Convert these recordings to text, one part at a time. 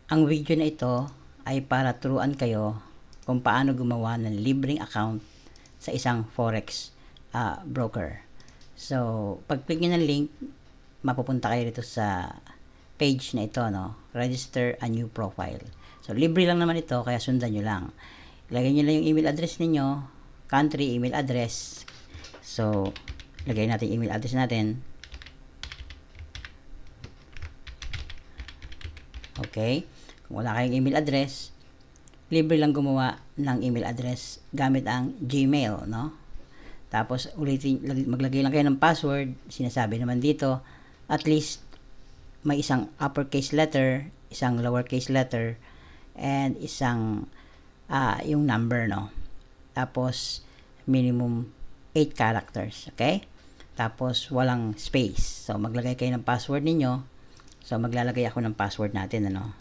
Ang video na ito ay para turuan kayo kung paano gumawa ng libreng account sa isang forex broker. So, pag-click nyo ng link, mapupunta kayo dito sa page na ito, no? Register a new profile. So, libre lang naman ito, kaya sundan nyo lang. Ilagay nyo lang yung email address ninyo, country, email address. So, lagay natin yung email address natin. Okay? Kung wala kayong email address, libre lang gumawa ng email address gamit ang Gmail, no? Tapos ulitin, maglagay lang kayo ng password, sinasabi naman dito, at least may isang uppercase letter, isang lowercase letter, and isang yung number, no? Tapos minimum 8 characters, okay? Tapos walang space. So maglagay kayo ng password ninyo. So maglalagay ako ng password natin, ano?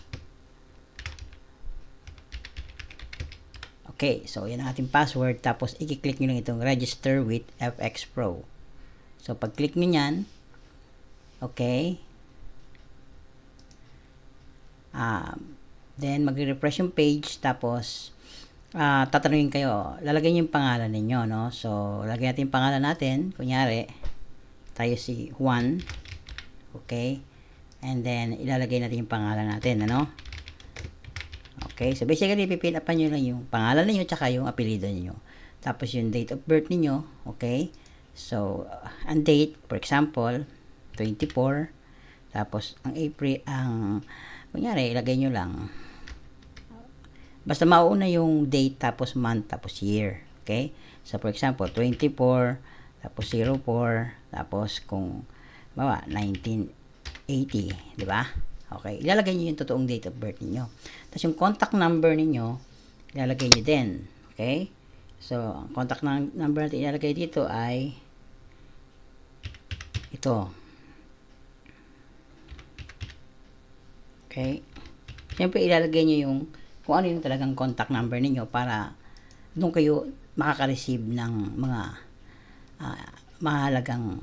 Okay, so yan ang ating password. Tapos i-click nyo lang itong register with FX Pro. So pag click nyo yan, okay, then magre-refresh yung page. Tapos tatanungin kayo, lalagay nyo yung pangalan ninyo, no? So lagay natin yung pangalan natin. Kunyari tayo si Juan, okay, and then ilalagay natin yung pangalan natin, ano? Okay, so basically, pipill upan nyo lang yung pangalan niyo tsaka yung apelido niyo. Tapos yung date of birth niyo, okay? So, ang date, for example, 24. Tapos, ang April, kunyari, ilagay nyo lang. Basta mauna yung date, tapos month, tapos year. Okay? So, for example, 24, tapos 04, tapos kung, bawa, 1980, di ba? Okay, ilalagay niyo yung totoong date of birth niyo. Tapos yung contact number niyo, ilalagay niyo din. Okay? So, ang contact number natin ilalagay dito ay ito. Okay? Siyempre, ilalagay niyo yung kung ano yung talagang contact number niyo para doon kayo makaka-receive ng mga mahalagang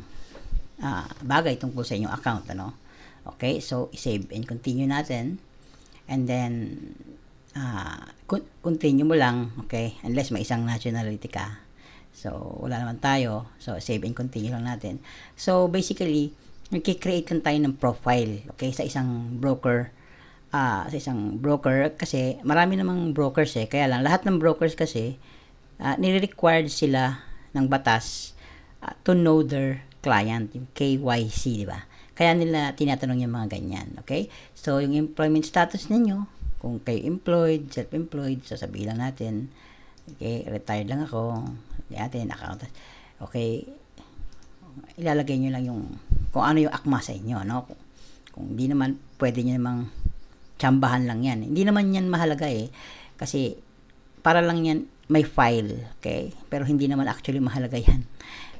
bagay tungkol sa inyong account, ano? Okay, so save and continue natin. And then continue mo lang, okay? Unless may isang nationality ka. So wala naman tayo. So save and continue lang natin. So basically, nagki-create lang tayo ng profile, okay, sa isang broker. Sa isang broker kasi marami namang brokers kaya lang lahat ng brokers kasi nire-required sila ng batas to know their client, yung KYC, di ba? Kaya nila tinatanong yung mga ganyan, okay? So, yung employment status ninyo, kung kayo employed, self-employed, sasabihin lang natin, okay, retired lang ako, natin, account, okay, ilalagay nyo lang yung, kung ano yung akma sa inyo, no? Kung hindi naman, pwede nyo namang tsambahan lang yan. Hindi naman yan mahalaga kasi para lang yan, may file, okay? Pero hindi naman actually mahalaga yan.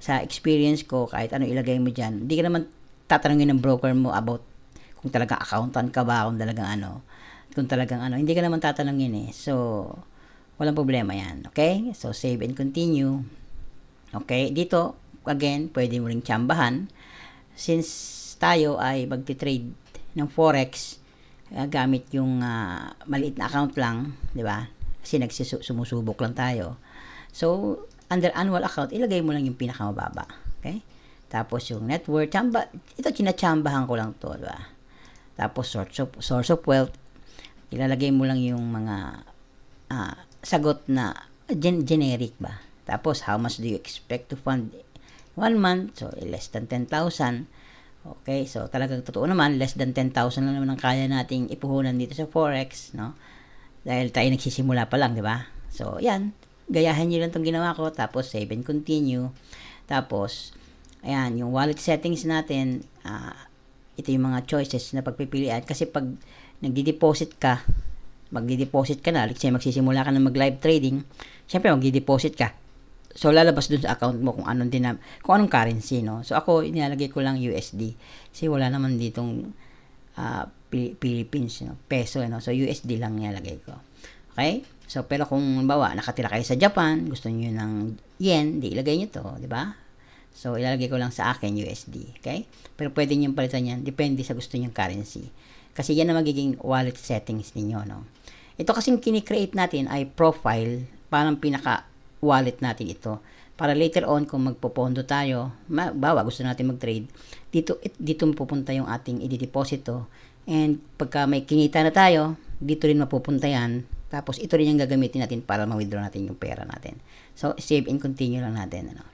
Sa experience ko, kahit ano ilagay mo dyan, hindi ka naman tatanungin ng broker mo about kung talagang accountant ka ba, kung talagang hindi ka naman tatanungin So, walang problema yan, okay? So, save and continue. Okay, dito, again, pwede mo ring tsambahan. Since tayo ay magti-trade ng forex, gamit yung maliit na account lang, di ba? Kasi sumusubok lang tayo. So, under annual account, ilagay mo lang yung pinakamababa. Okay? Tapos yung net worth, ito chinachambahan ko lang to, diba? Tapos source of wealth, ilalagay mo lang yung mga sagot na generic ba? Tapos how much do you expect to fund 1 month? So less than 10,000. Okay, so talagang totoo naman, less than 10,000 lang naman ang kaya nating ipuhunan dito sa forex, no? Dahil tayo nagsisimula pa lang, di ba? So yan, gayahin niyo lang itong ginawa ko, tapos save and continue. Tapos ayan, yung wallet settings natin, ito yung mga choices na pagpipilian. Kasi pag magdi-deposit ka na, let's say magsisimula ka na mag-live trading, syempre magdi-deposit ka. So, lalabas dun sa account mo kung anong currency, no? So, ako, inilagay ko lang USD. Kasi wala naman ditong Philippines, no? Peso, no? So, USD lang nilalagay ko. Okay? So, pero kung bawa, nakatira kayo sa Japan, gusto niyo ng yen, di ilagay niyo to, di ba? So, ilalagay ko lang sa akin USD. Okay? Pero pwede nyo palitan yan. Depende sa gusto nyong currency. Kasi yan ang magiging wallet settings ninyo, no? Ito kasing kini-create natin ay profile, parang pinaka-wallet natin ito. Para later on, kung magpopondo tayo, bawa gusto natin mag-trade, dito mapupunta yung ating i-deposito. And pagka may kinita na tayo, dito rin mapupunta yan. Tapos ito rin yung gagamitin natin para ma-withdraw natin yung pera natin. So, save and continue lang natin. Ano?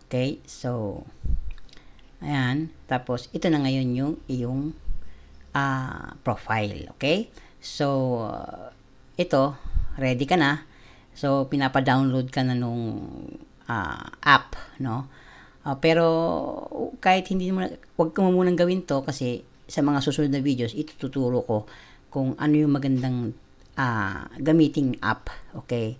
Okay, so, ayan. Tapos, ito na ngayon yung iyong profile. Okay? So, ito, ready ka na. So, pinapa-download ka na nung app, no? Pero, kahit hindi mo, huwag ka munang gawin to kasi sa mga susunod na videos, ituturo ko kung ano yung magandang gamiting app. Okay?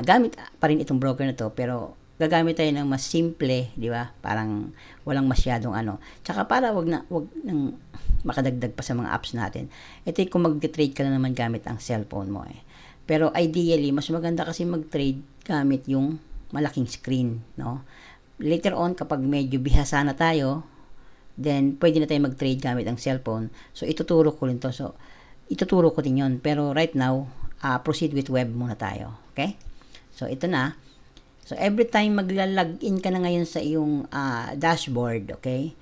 Gamit pa rin itong broker na to, pero gagamit tayo ng mas simple, di ba? Parang walang masyadong ano. Tsaka para wag nang makadagdag pa sa mga apps natin. Ito kung mag-trade ka na naman gamit ang cellphone mo eh. Pero ideally, mas maganda kasi mag-trade gamit yung malaking screen, no? Later on, kapag medyo bihasa na tayo, then pwede na tayo mag-trade gamit ang cellphone. So, ituturo ko rin to. So, ituturo ko din yun. Pero right now, proceed with web muna tayo. Okay? So, ito na. So, every time magla-login ka na ngayon sa iyong dashboard, okay?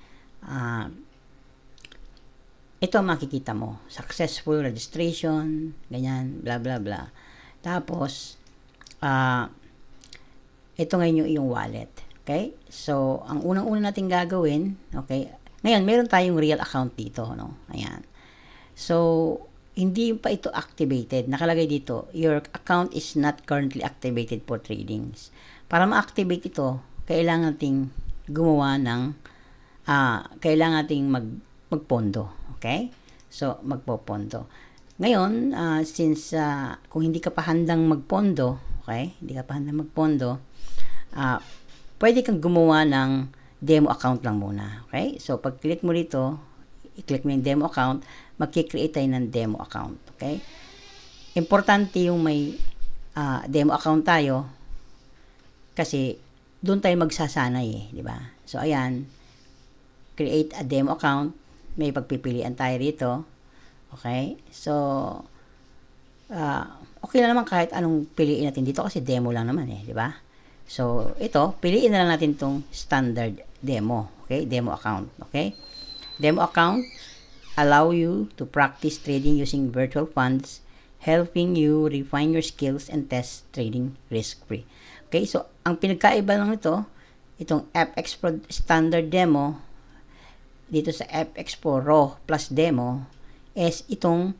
Ito makikita mo. Successful registration, ganyan, blah, blah, blah. Tapos, ito ngayon yung iyong wallet. Okay? So, ang unang-una natin gagawin, okay? Ngayon, meron tayong real account dito, no? Ayan. So, hindi pa ito activated. Nakalagay dito, your account is not currently activated for tradings. Para ma-activate ito, kailangan nating gumawa ng, kailangan nating magpondo. Okay? So, magpopondo. Ngayon, since kung hindi ka pa handang magpondo, okay? Hindi ka pa handang magpondo, pwede kang gumawa ng demo account lang muna. Okay? So, pag click mo dito, i-click mo yung demo account, magki-create tayo ng demo account. Okay? Importante yung may demo account tayo kasi doon tayo magsasanay eh, di ba? So, ayan, create a demo account, may pagpipilian tayo rito. Okay? So, okay na naman kahit anong piliin natin dito kasi demo lang naman eh, di ba? So, ito, piliin na lang natin tong standard demo. Okay? Demo account. Okay? Demo account allow you to practice trading using virtual funds, helping you refine your skills and test trading risk-free. Okay? So, ang pinagkaiba lang ito, itong FX Pro Standard Demo, dito sa FX Pro Raw Plus Demo, is itong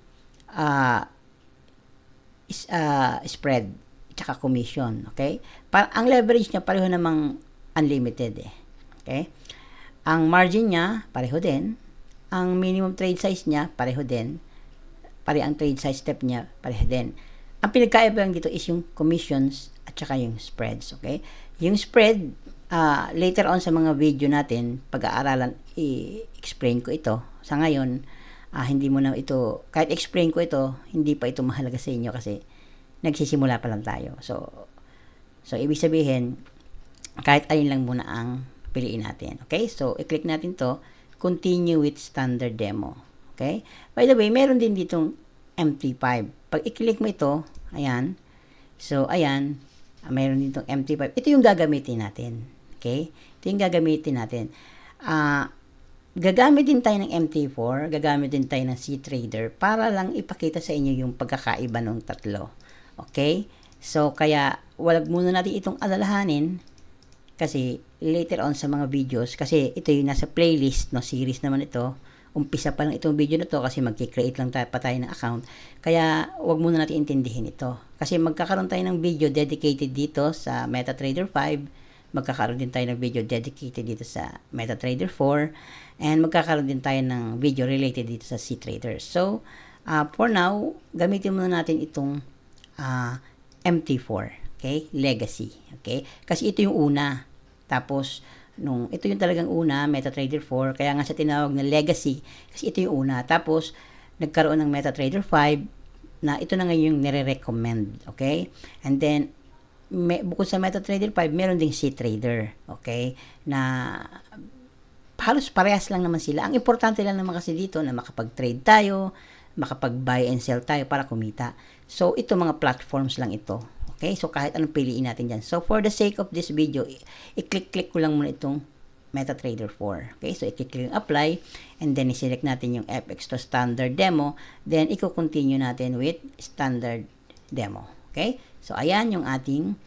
spread tsaka commission. Okay? Ang leverage niya pareho namang unlimited eh. Okay? Ang margin niya pareho din. Ang minimum trade size niya pareho din. Ang trade size step niya pareho din. Ang pinagkaiba lang dito is yung commissions at saka yung spreads. Okay? Yung spread, later on sa mga video natin, pag-aaralan, i-explain ko ito. Sa ngayon, hindi mo na ito, kahit explain ko ito, hindi pa ito mahalaga sa inyo kasi nagsisimula pa lang tayo. So ibig sabihin, kahit alin lang muna ang piliin natin. Okay? So, i-click natin to, continue with standard demo. Okay? By the way, meron din ditong MT5. Pag i-click mo ito, ayan. So, ayan, meron ditong MT5. Ito yung gagamitin natin. Okay? Ito yung gagamitin natin. Gagamit din tayo ng MT4, gagamit din tayo ng C-Trader para lang ipakita sa inyo yung pagkakaiba ng tatlo. Okay? So, kaya, wag muna natin itong alalahanin kasi later on sa mga videos, kasi ito yung nasa playlist, no, series naman ito. Umpisa pa lang itong video na to kasi magki-create lang pa tayo ng account. Kaya, wag muna natin intindihin ito. Kasi magkakaroon tayo ng video dedicated dito sa MetaTrader 5, magkakaroon din tayo ng video dedicated dito sa MetaTrader 4, and magkakaroon din tayo ng video related dito sa C-Trader. So, for now, gamitin muna natin itong MT4. Okay? Legacy. Okay? Kasi ito yung una. Tapos, ito yung talagang una, MetaTrader 4. Kaya nga sa tinawag na legacy, kasi ito yung una. Tapos, nagkaroon ng MetaTrader 5 na ito na ngayon yung nire-recommend. Okay? And then, bukod sa MetaTrader 5, meron ding C-Trader. Okay? Na halos parehas lang naman sila. Ang importante lang naman kasi dito na makapag-trade tayo, makapag-buy and sell tayo para kumita. So, ito mga platforms lang ito. Okay? So, kahit anong piliin natin dyan. So, for the sake of this video, i-click-click ko lang muna itong MetaTrader 4. Okay? So, i-click yung apply and then i-select natin yung FX to standard demo. Then, i-continue natin with standard demo. Okay? So, ayan yung ating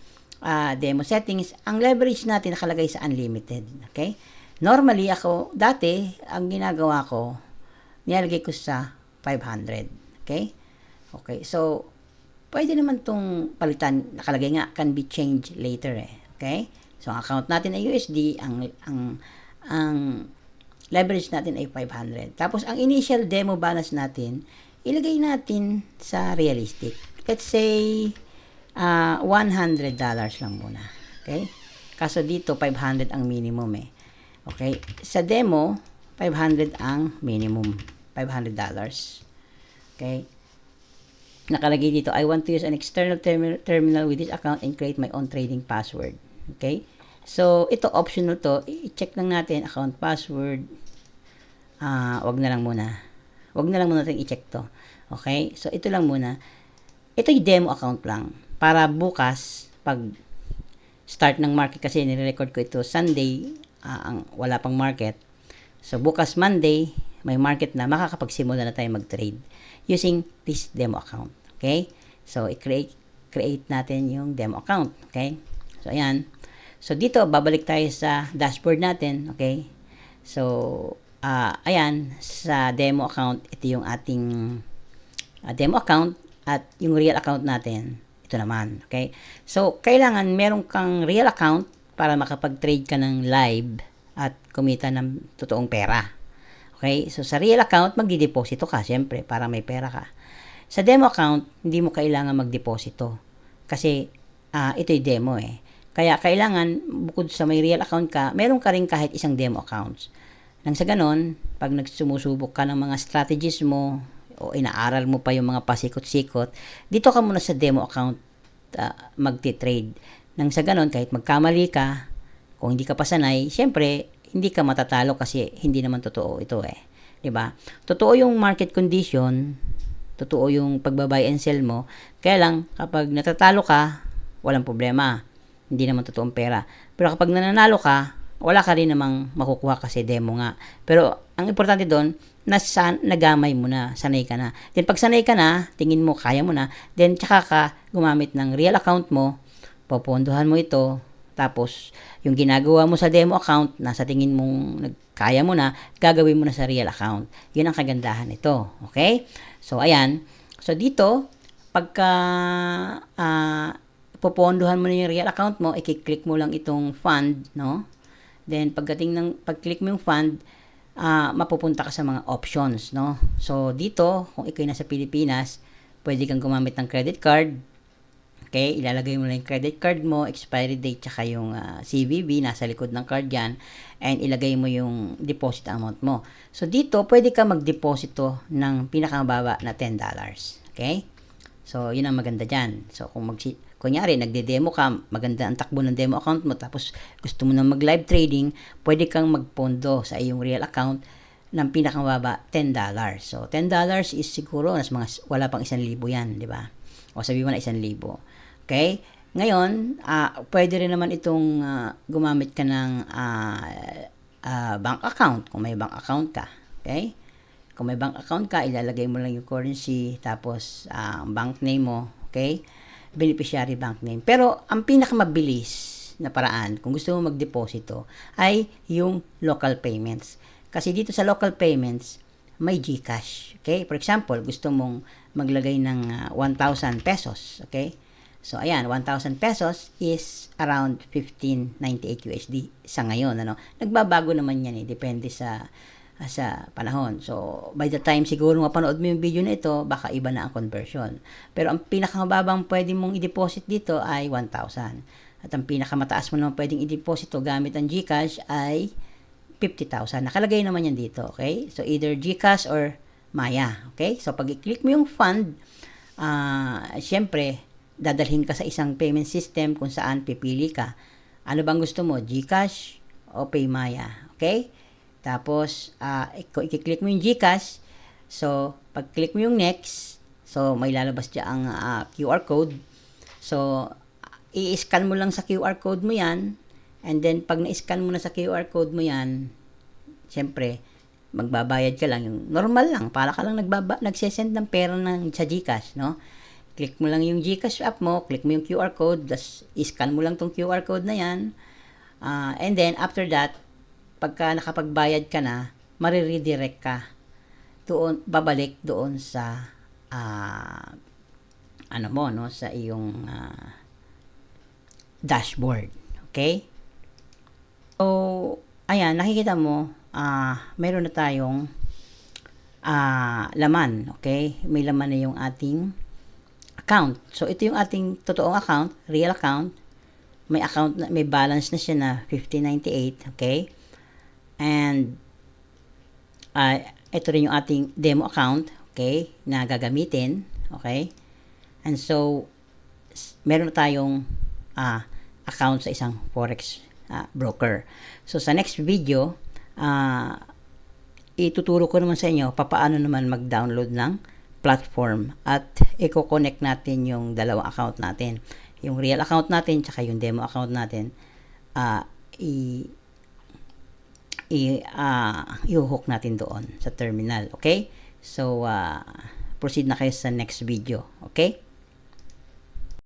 demo settings. Ang leverage natin nakalagay sa unlimited. Okay? Normally, ako, dati, ang ginagawa ko, nilalagay ko sa 500. Okay? Okay. So, pwede naman tong palitan. Nakalagay nga, can be changed later eh. Okay? So, ang account natin ay USD, ang leverage natin ay 500. Tapos, ang initial demo balance natin, ilagay natin sa realistic. Let's say, $100 lang muna. Okay? Kaso dito, 500 ang minimum eh. Okay? Sa demo, 500 ang minimum. $500. Okay? Nakalagay dito, I want to use an external terminal with this account and create my own trading password. Okay? So, ito optional to. I-check lang natin account password. Wag na lang muna. Wag na lang muna natin i-check to. Okay? So, ito lang muna. Ito yung demo account lang. Para bukas, pag start ng market kasi nire-record ko ito Sunday, wala pang market. So, bukas Monday, may market na, makakapagsimula na tayo mag-trade using this demo account. Okay? So, i-create natin yung demo account. Okay? So, ayan. So, dito, babalik tayo sa dashboard natin. Okay? So, ayan, sa demo account, ito yung ating demo account at yung real account natin, ito naman. Okay? So, kailangan meron kang real account para makapag-trade ka ng live at kumita ng totoong pera. Okay? So, sa real account, magdideposito ka, syempre, para may pera ka. Sa demo account, hindi mo kailangan magdeposito. Kasi, ito yung demo eh. Kaya, kailangan, bukod sa may real account ka, meron ka rin kahit isang demo accounts. Nang sa ganon, pag nagsumusubok ka ng mga strategies mo, o inaaral mo pa yung mga pasikot-sikot, dito ka muna sa demo account magti-trade. Nang sa ganon, kahit magkamali ka, kung hindi ka pa sanay, syempre, hindi ka matatalo kasi hindi naman totoo ito eh. 'Di ba? Totoo yung market condition, totoo yung pagbabay and sell mo, kaya lang kapag natatalo ka, walang problema. Hindi naman totoong pera. Pero kapag nananalo ka, wala ka rin namang makukuha kasi demo nga. Pero ang importante doon, nagamay mo na, sanay ka na. Then pag sanay ka na, tingin mo kaya mo na, then tsaka ka gumamit ng real account mo, popondohan mo ito, tapos yung ginagawa mo sa demo account, nasa tingin mong kaya mo na, gagawin mo na sa real account. Yun ang kagandahan nito. Okay? So ayan. So dito, pagka popondohan mo na yung real account mo, i-click mo lang itong fund, no? Then pag-click mo yung fund, mapupunta ka sa mga options, no? So, dito, kung ikaw nasa Pilipinas, pwede kang gumamit ng credit card. Okay? Ilalagay mo lang yung credit card mo, expiry date, tsaka yung CVV, nasa likod ng card yan, and ilagay mo yung deposit amount mo. So, dito, pwede ka magdeposito ng pinakamababa na $10. Okay? So, yun ang maganda dyan. So, kunyari, nagde-demo ka, maganda ang takbo ng demo account mo, tapos gusto mo na mag-live trading, pwede kang magpondo sa iyong real account ng pinakamababa, $10. So, $10 is siguro, wala pang 1,000 yan, di ba? O sabi mo na 1,000. Okay? Ngayon, pwede rin naman itong gumamit ka ng bank account, kung may bank account ka. Okay? Kung may bank account ka, ilalagay mo lang yung currency, tapos bank name mo, okay? Beneficiary bank name. Pero, ang pinakamabilis na paraan, kung gusto mo magdeposito, ay yung local payments. Kasi dito sa local payments, may GCash. Okay? For example, gusto mong maglagay ng 1,000 pesos. Okay? So, ayan, 1,000 pesos is around 1598 USD sa ngayon. Ano? Nagbabago naman yan eh. Depende sa panahon. So, by the time siguro mapanood mo yung video na ito, baka iba na ang conversion. Pero ang pinakamababang pwede mong i-deposit dito ay 1,000. At ang pinakamataas mo naman pwedeng i-deposito gamit ang GCash ay 50,000. Nakalagay naman yan dito, okay? So, either GCash or Maya, okay? So, pag i-click mo yung fund, syempre, dadalhin ka sa isang payment system kung saan pipili ka. Ano bang gusto mo? GCash o PayMaya, okay? Tapos, i-click mo yung GCash. So, pag-click mo yung next, so, may lalabas dyan ang QR code. So, i-scan mo lang sa QR code mo yan. And then, pag na-scan mo na sa QR code mo yan, syempre, magbabayad ka lang. Yung normal lang, para ka lang nagsesend ng pera sa GCash, no? Click mo lang yung GCash app mo, click mo yung QR code, tas i-scan mo lang tong QR code na yan. And then, after that, pagka nakapagbayad ka na, mariredirect ka doon, babalik doon sa ano mo, no, sa iyong dashboard. Okay? So, ayan, nakikita mo, meron na tayong laman. Okay? May laman na yung ating account. So, ito yung ating totoong account, real account. May account na, may balance na siya na 1598. Okay? And, ito rin yung ating demo account, okay, na gagamitin, okay? And so, meron na tayong account sa isang forex broker. So, sa next video, ituturo ko naman sa inyo paano naman mag-download ng platform at i-connect natin yung dalawang account natin. Yung real account natin tsaka yung demo account natin, i-hook natin doon sa terminal. Okay? So, proceed na kayo sa next video. Okay?